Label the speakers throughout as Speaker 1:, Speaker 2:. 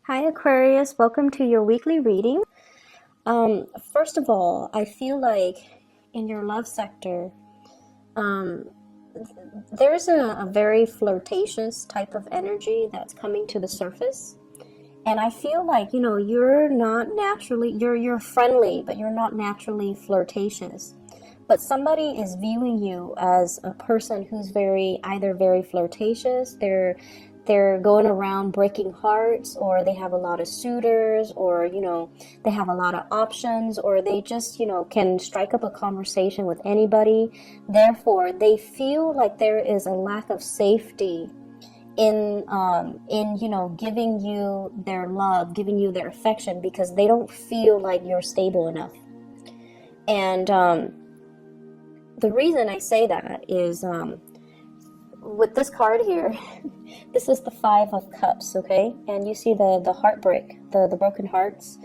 Speaker 1: Hi Aquarius, welcome to your weekly reading. First of all, I feel like in your love sector, um, there's a very flirtatious type of energy that's coming to the surface. And I feel like, you're not naturally, you're friendly, but you're not naturally flirtatious. But somebody is viewing you as a person who's either very flirtatious, they're going around breaking hearts, or they have a lot of suitors, or they have a lot of options, or they just can strike up a conversation with anybody. Therefore, they feel like there is a lack of safety in giving you their love, giving you their affection, because they don't feel like you're stable enough. And the reason I say that is with this card here, this is the Five of Cups, okay? And you see the heartbreak, the broken hearts.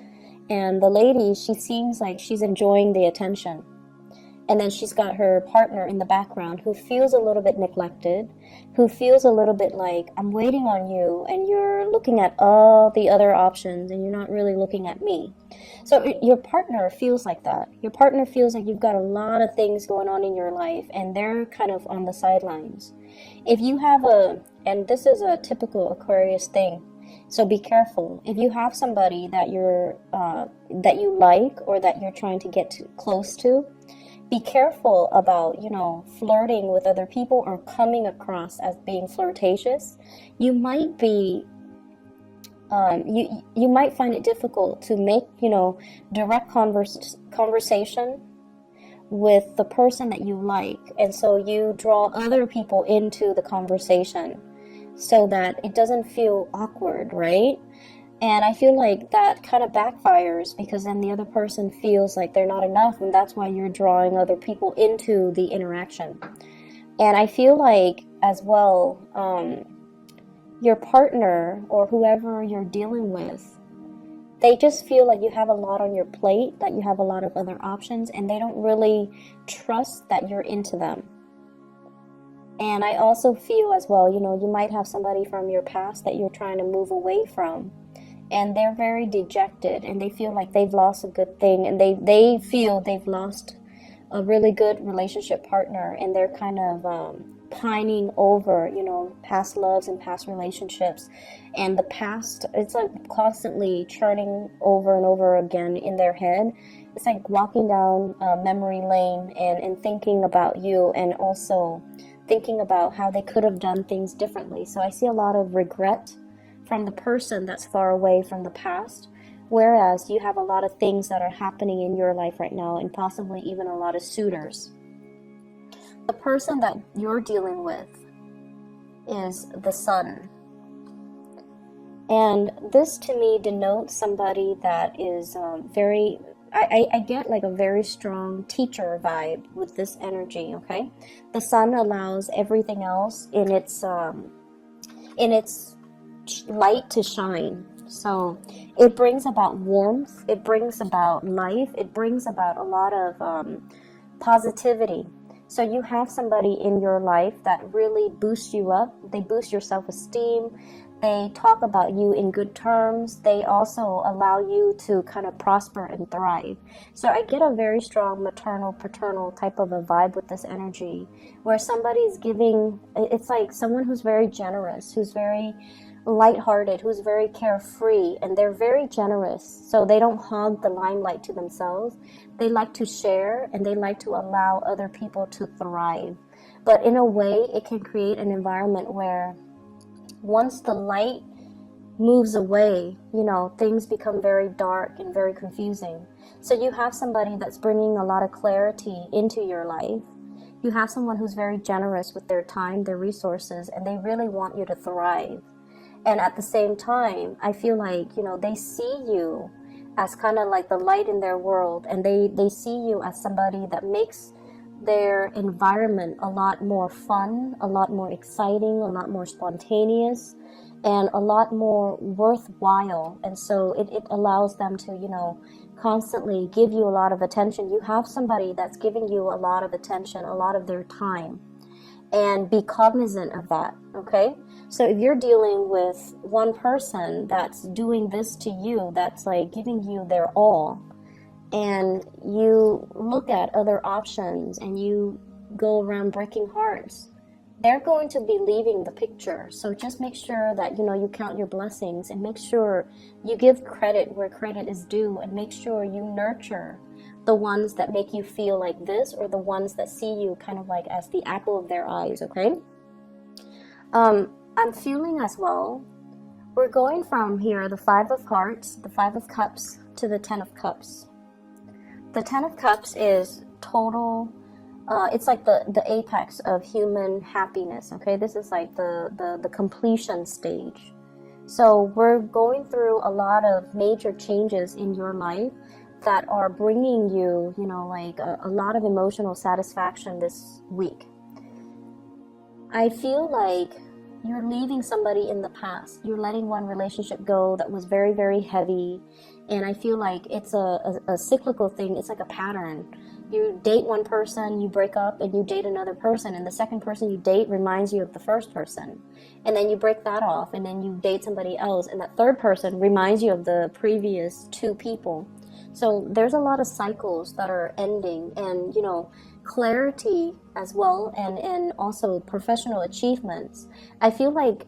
Speaker 1: And the lady, she seems like she's enjoying the attention. And then she's got her partner in the background who feels a little bit neglected, who feels a little bit like, I'm waiting on you, and you're looking at all the other options, and you're not really looking at me. So your partner feels like that. Your partner feels like you've got a lot of things going on in your life, and they're kind of on the sidelines. If you have and this is a typical Aquarius thing, so be careful. If you have somebody that that you like, or that you're trying to get close to, be careful about, flirting with other people or coming across as being flirtatious. You might be, you might find it difficult to make, direct conversation with the person that you like. And so you draw other people into the conversation so that it doesn't feel awkward, right? And I feel like that kind of backfires, because then the other person feels like they're not enough, and that's why you're drawing other people into the interaction. And I feel like, as well, your partner or whoever you're dealing with, they just feel like you have a lot on your plate, that you have a lot of other options, and they don't really trust that you're into them. And I also feel as well, you might have somebody from your past that you're trying to move away from. And they're very dejected, and they feel like they've lost a good thing, and they feel they've lost a really good relationship partner, and they're kind of pining over, past loves and past relationships. And the past, it's like constantly churning over and over again in their head. It's like walking down memory lane and thinking about you, and also thinking about how they could have done things differently. So I see a lot of regret from the person that's far away from the past, whereas you have a lot of things that are happening in your life right now, and possibly even a lot of suitors. The person that you're dealing with is the Sun. And this to me denotes somebody that is I get like a very strong teacher vibe with this energy, okay? The Sun allows everything else in its light to shine. So it brings about warmth, it brings about life, it brings about a lot of positivity. So you have somebody in your life that really boosts you up. They boost your self-esteem. They talk about you in good terms. They also allow you to kind of prosper and thrive. So I get a very strong maternal, paternal type of a vibe with this energy, where somebody's giving, it's like someone who's very generous, who's very lighthearted, who's very carefree, and they're very generous. So they don't hog the limelight to themselves. They like to share, and they like to allow other people to thrive. But in a way, it can create an environment where once the light moves away, things become very dark and very confusing. So you have somebody that's bringing a lot of clarity into your life. You have someone who's very generous with their time, their resources, and they really want you to thrive. And at the same time, I feel like, they see you as kind of like the light in their world, and they see you as somebody that makes their environment a lot more fun, a lot more exciting, a lot more spontaneous, and a lot more worthwhile. And so it allows them to, constantly give you a lot of attention. You have somebody that's giving you a lot of attention, a lot of their time, and be cognizant of that, okay? So if you're dealing with one person that's doing this to you, that's like giving you their all, and you look at other options and you go around breaking hearts, they're going to be leaving the picture. So just make sure that, you know, you count your blessings, and make sure you give credit where credit is due, and make sure you nurture the ones that make you feel like this, or the ones that see you kind of like as the apple of their eyes, okay? I'm feeling as well, we're going from here, the 5 of Hearts, the 5 of Cups, to the 10 of Cups. The 10 of Cups is total, it's like the apex of human happiness, okay? This is like the completion stage. So we're going through a lot of major changes in your life that are bringing you, you know, like a lot of emotional satisfaction this week. I feel like you're leaving somebody in the past. You're letting one relationship go that was very, very heavy. And I feel like it's a cyclical thing. It's like a pattern. You date one person, you break up, and you date another person. And the second person you date reminds you of the first person. And then you break that off, and then you date somebody else. And that third person reminds you of the previous 2 people. So there's a lot of cycles that are ending, and, you know, clarity as well, and also professional achievements. I feel like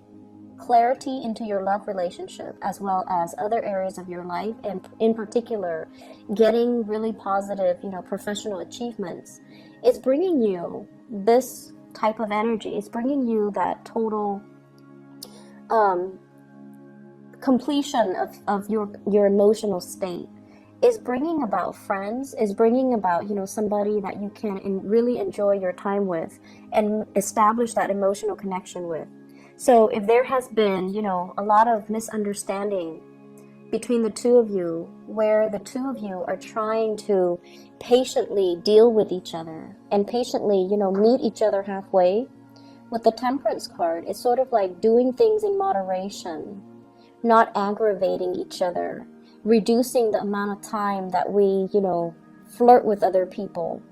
Speaker 1: clarity into your love relationship, as well as other areas of your life, and in particular getting really positive, you know, professional achievements, is bringing you this type of energy. It's bringing you that total completion of your emotional state. Is bringing about friends, is bringing about, you know, somebody that you can really enjoy your time with and establish that emotional connection with. So if there has been, you know, a lot of misunderstanding between the 2 of you, where the 2 of you are trying to patiently deal with each other and patiently, you know, meet each other halfway, with the Temperance card, it's sort of like doing things in moderation, not aggravating each other, reducing the amount of time that we, you know, flirt with other people,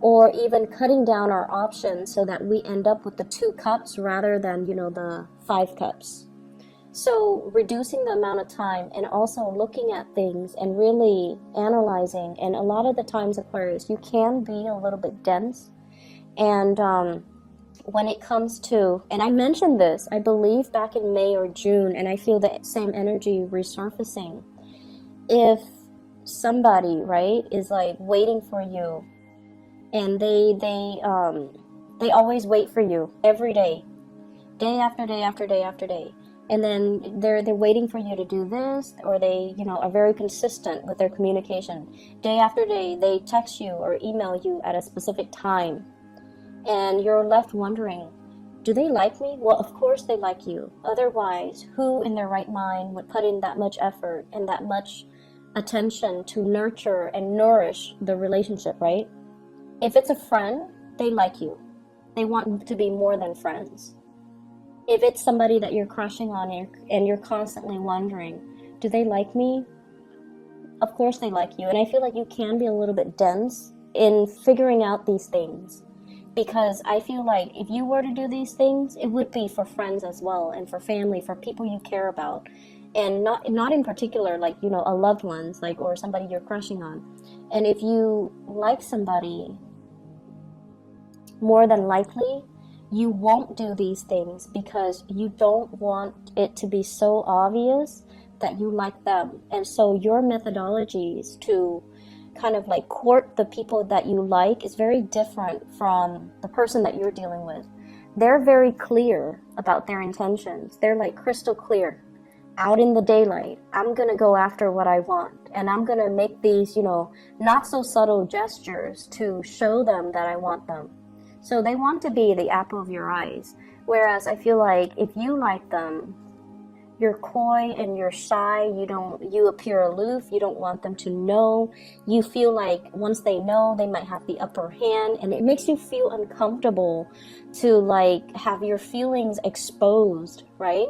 Speaker 1: or even cutting down our options so that we end up with the 2 cups rather than, you know, the 5 cups. So reducing the amount of time, and also looking at things and really analyzing. And a lot of the times, Aquarius, you can be a little bit dense. And when it comes to, and I mentioned this, I believe back in May or June, and I feel the same energy resurfacing. If somebody, right, is like waiting for you, and they always wait for you every day after day after day after day, and then they're waiting for you to do this, or they, you know, are very consistent with their communication day after day. They text you or email you at a specific time, and you're left wondering, do they like me? Well, of course they like you. Otherwise, who in their right mind would put in that much effort and that much attention to nurture and nourish the relationship, right? If it's a friend, they like you. They want to be more than friends. If it's somebody that you're crushing on and you're constantly wondering, do they like me? Of course they like you. And I feel like you can be a little bit dense in figuring out these things, because I feel like if you were to do these things, it would be for friends as well, and for family, for people you care about. And not in particular, like, you know, a loved ones, like, or somebody you're crushing on. And if you like somebody, more than likely, you won't do these things because you don't want it to be so obvious that you like them. And so your methodologies to kind of like court the people that you like is very different from the person that you're dealing with. They're very clear about their intentions. They're like crystal clear. Out in the daylight, I'm going to go after what I want, and I'm going to make these, you know, not so subtle gestures to show them that I want them. So they want to be the apple of your eyes. Whereas I feel like if you like them, you're coy and you're shy, you appear aloof, you don't want them to know. You feel like once they know, they might have the upper hand, and it makes you feel uncomfortable to like have your feelings exposed, right?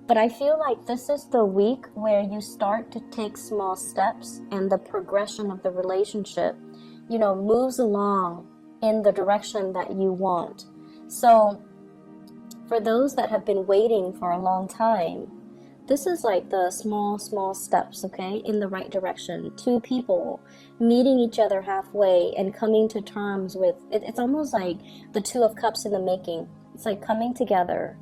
Speaker 1: But I feel like this is the week where you start to take small steps, and the progression of the relationship, you know, moves along in the direction that you want. So For those that have been waiting for a long time, this is like the small steps, okay, in the right direction. Two people meeting each other halfway and coming to terms with it. It's almost like the Two of Cups in the making. It's like coming together,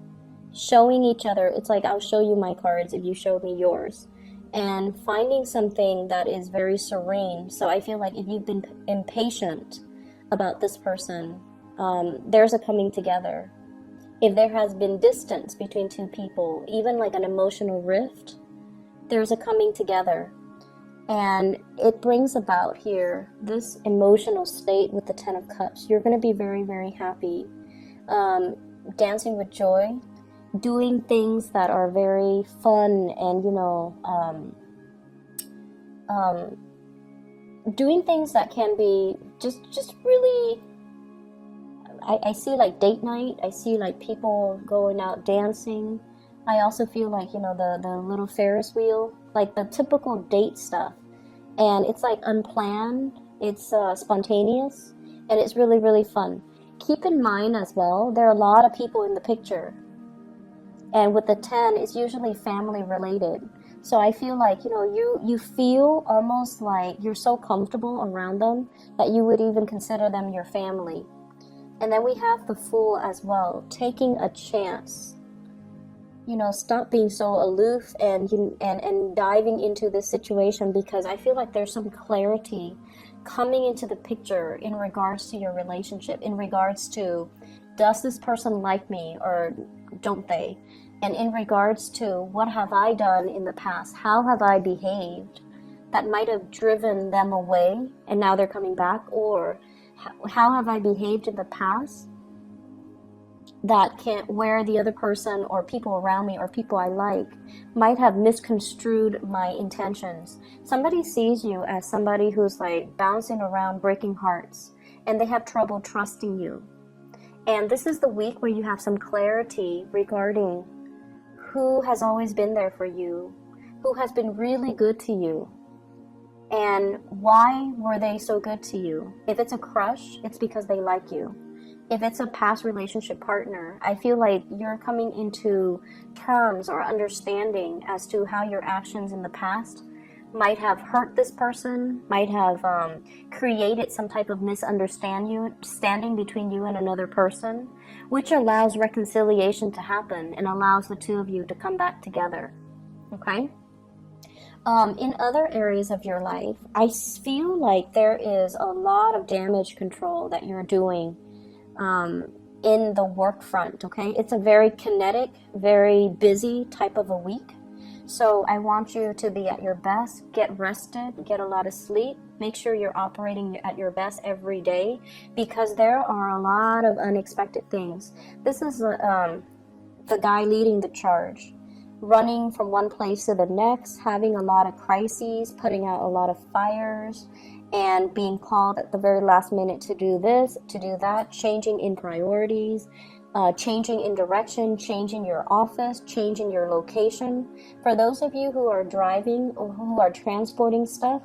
Speaker 1: showing each other. It's like, I'll show you my cards if you show me yours, and finding something that is very serene. So I feel like if you've been impatient about this person, there's a coming together. If there has been distance between two people, even like an emotional rift, there's a coming together. And it brings about here this emotional state with the Ten of Cups. You're going to be very, very happy, dancing with joy, doing things that are very fun, and doing things that can be just really, I see like date night. I see like people going out dancing. I also feel like, the little Ferris wheel, like the typical date stuff. And it's like unplanned, it's spontaneous, and it's really, really fun. Keep in mind as well, there are a lot of people in the picture. And with the 10, it's usually family related. So I feel like, you feel almost like you're so comfortable around them that you would even consider them your family. And then we have the Fool as well, taking a chance. Stop being so aloof and diving into this situation, because I feel like there's some clarity coming into the picture in regards to your relationship, in regards to, does this person like me or don't they? And in regards to, what have I done in the past? How have I behaved that might have driven them away and now they're coming back? Or how have I behaved in the past where the other person or people around me or people I like might have misconstrued my intentions? Somebody sees you as somebody who's like bouncing around, breaking hearts, and they have trouble trusting you. And this is the week where you have some clarity regarding who has always been there for you, who has been really good to you, and why were they so good to you. If it's a crush, it's because they like you. If it's a past relationship partner, I feel like you're coming into terms or understanding as to how your actions in the past might have hurt this person, might have created some type of misunderstanding between you and another person, which allows reconciliation to happen and allows the two of you to come back together. Okay? In other areas of your life, I feel like there is a lot of damage control that you're doing in the work front, okay? It's a very kinetic, very busy type of a week. So I want you to be at your best, get rested, get a lot of sleep, make sure you're operating at your best every day, because there are a lot of unexpected things. This is the guy leading the charge, running from one place to the next, having a lot of crises, putting out a lot of fires, and being called at the very last minute to do this, to do that, changing in priorities, changing in direction, changing your office, changing your location. For those of you who are driving or who are transporting stuff,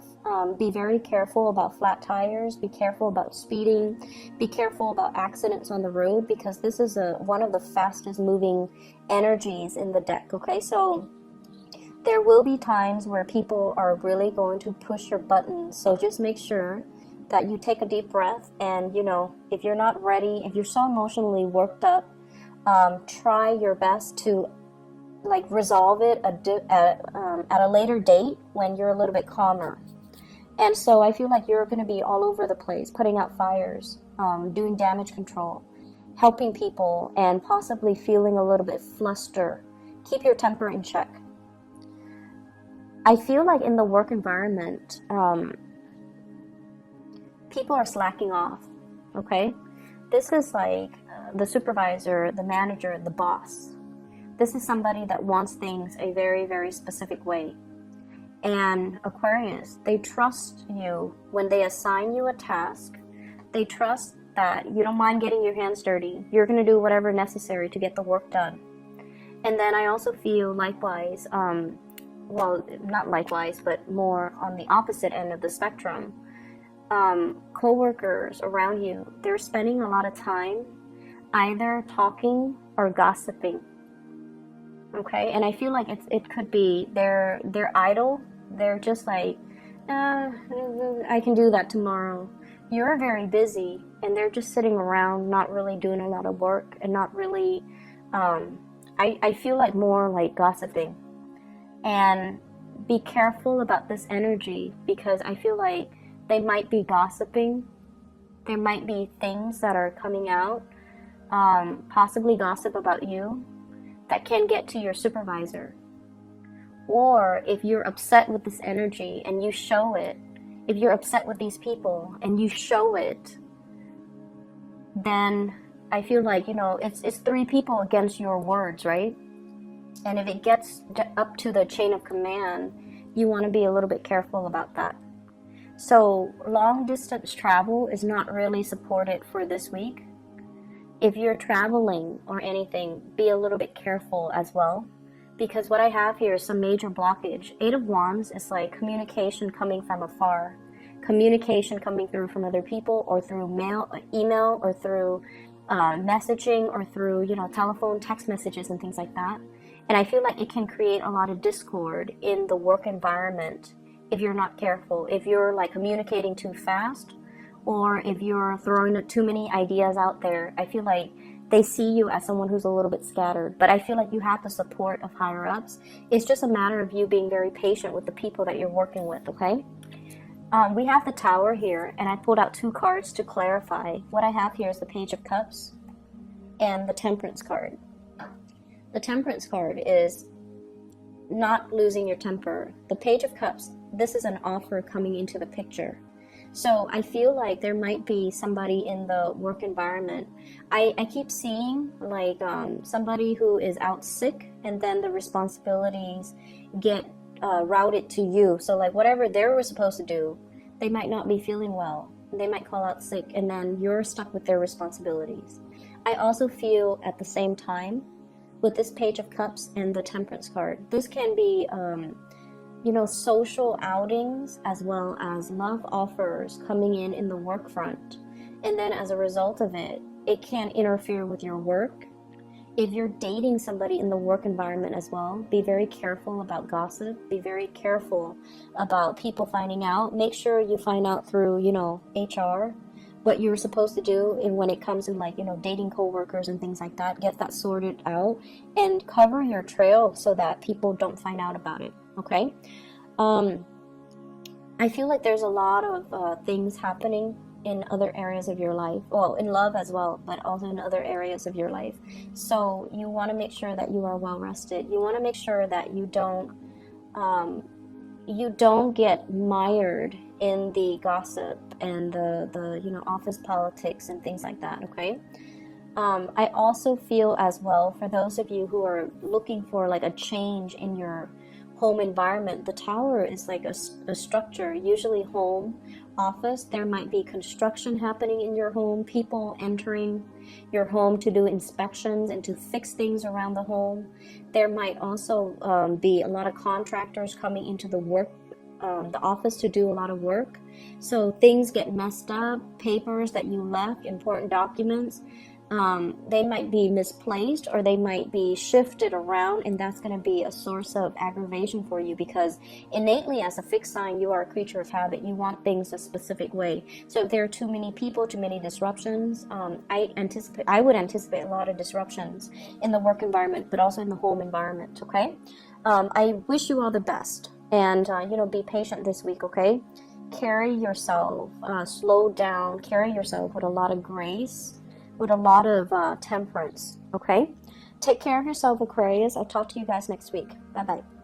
Speaker 1: be very careful about flat tires, be careful about speeding, be careful about accidents on the road, because this is one of the fastest moving energies in the deck, okay? So there will be times where people are really going to push your buttons, so just make sure that you take a deep breath, and if you're not ready, if you're so emotionally worked up, try your best to resolve it at a later date when you're a little bit calmer. And so I feel like you're going to be all over the place, putting out fires, doing damage control, helping people, and possibly feeling a little bit flustered. Keep your temper in check. I feel like in the work environment, people are slacking off, okay? This is like the supervisor, the manager, the boss. This is somebody that wants things a very, very specific way. And Aquarius, they trust you when they assign you a task. They trust that you don't mind getting your hands dirty. You're going to do whatever necessary to get the work done. And then I also feel likewise, well, not likewise, but more on the opposite end of the spectrum, co-workers around you, they're spending a lot of time either talking are gossiping. Okay, and I feel like it could be they're idle. They're just like, I can do that tomorrow. You're very busy, and they're just sitting around, not really doing a lot of work, and not really. I feel like more like gossiping, and be careful about this energy, because I feel like they might be gossiping. There might be things that are coming out, possibly gossip about you, that can get to your supervisor. Or if you're upset with this energy and you show it, if you're upset with these people and you show it, then I feel like, it's 3 people against your words, right? And if it gets up to the chain of command, you want to be a little bit careful about that. So long distance travel is not really supported for this week. If you're traveling or anything, be a little bit careful as well, because what I have here is some major blockage. 8 of Wands is like communication coming from afar, communication coming through from other people, or through email, or through messaging, or through telephone, text messages, and things like that. And I feel like it can create a lot of discord in the work environment if you're not careful. If you're like communicating too fast, or if you're throwing too many ideas out there, I feel like they see you as someone who's a little bit scattered. But I feel like you have the support of higher ups. It's just a matter of you being very patient with the people that you're working with, okay? We have the Tower here, and I pulled out 2 cards to clarify. What I have here is the Page of Cups and the Temperance card. The Temperance card is not losing your temper. The Page of Cups, this is an offer coming into the picture. So I feel like there might be somebody in the work environment. I keep seeing like somebody who is out sick, and then the responsibilities get routed to you. So like whatever they were supposed to do, they might not be feeling well. They might call out sick, and then you're stuck with their responsibilities. I also feel at the same time with this Page of Cups and the Temperance card, this can be social outings as well as love offers coming in the work front. And then as a result of it, it can interfere with your work. If you're dating somebody in the work environment as well, be very careful about gossip. Be very careful about people finding out. Make sure you find out through, HR, what you're supposed to do. And when it comes in like, dating coworkers and things like that, get that sorted out and cover your trail so that people don't find out about it. Okay? I feel like there's a lot of things happening in other areas of your life. Well, in love as well, but also in other areas of your life. So you want to make sure that you are well rested. You want to make sure that you don't get mired in the gossip and the office politics and things like that. Okay. I also feel as well, for those of you who are looking for like a change in your home environment, the Tower is like a structure, usually home, office. There might be construction happening in your home, people entering your home to do inspections and to fix things around the home. There might also be a lot of contractors coming into the office to do a lot of work. So things get messed up, papers that you left, important documents, they might be misplaced, or they might be shifted around, and that's going to be a source of aggravation for you, because innately as a fixed sign, you are a creature of habit. You want things a specific way. So if there are too many people, too many disruptions, I would anticipate a lot of disruptions in the work environment, but also in the home environment. Okay, I wish you all the best, and be patient this week. Okay, carry yourself, slow down, carry yourself with a lot of grace, with a lot of temperance. Okay, take care of yourself, Aquarius. I'll talk to you guys next week. Bye bye.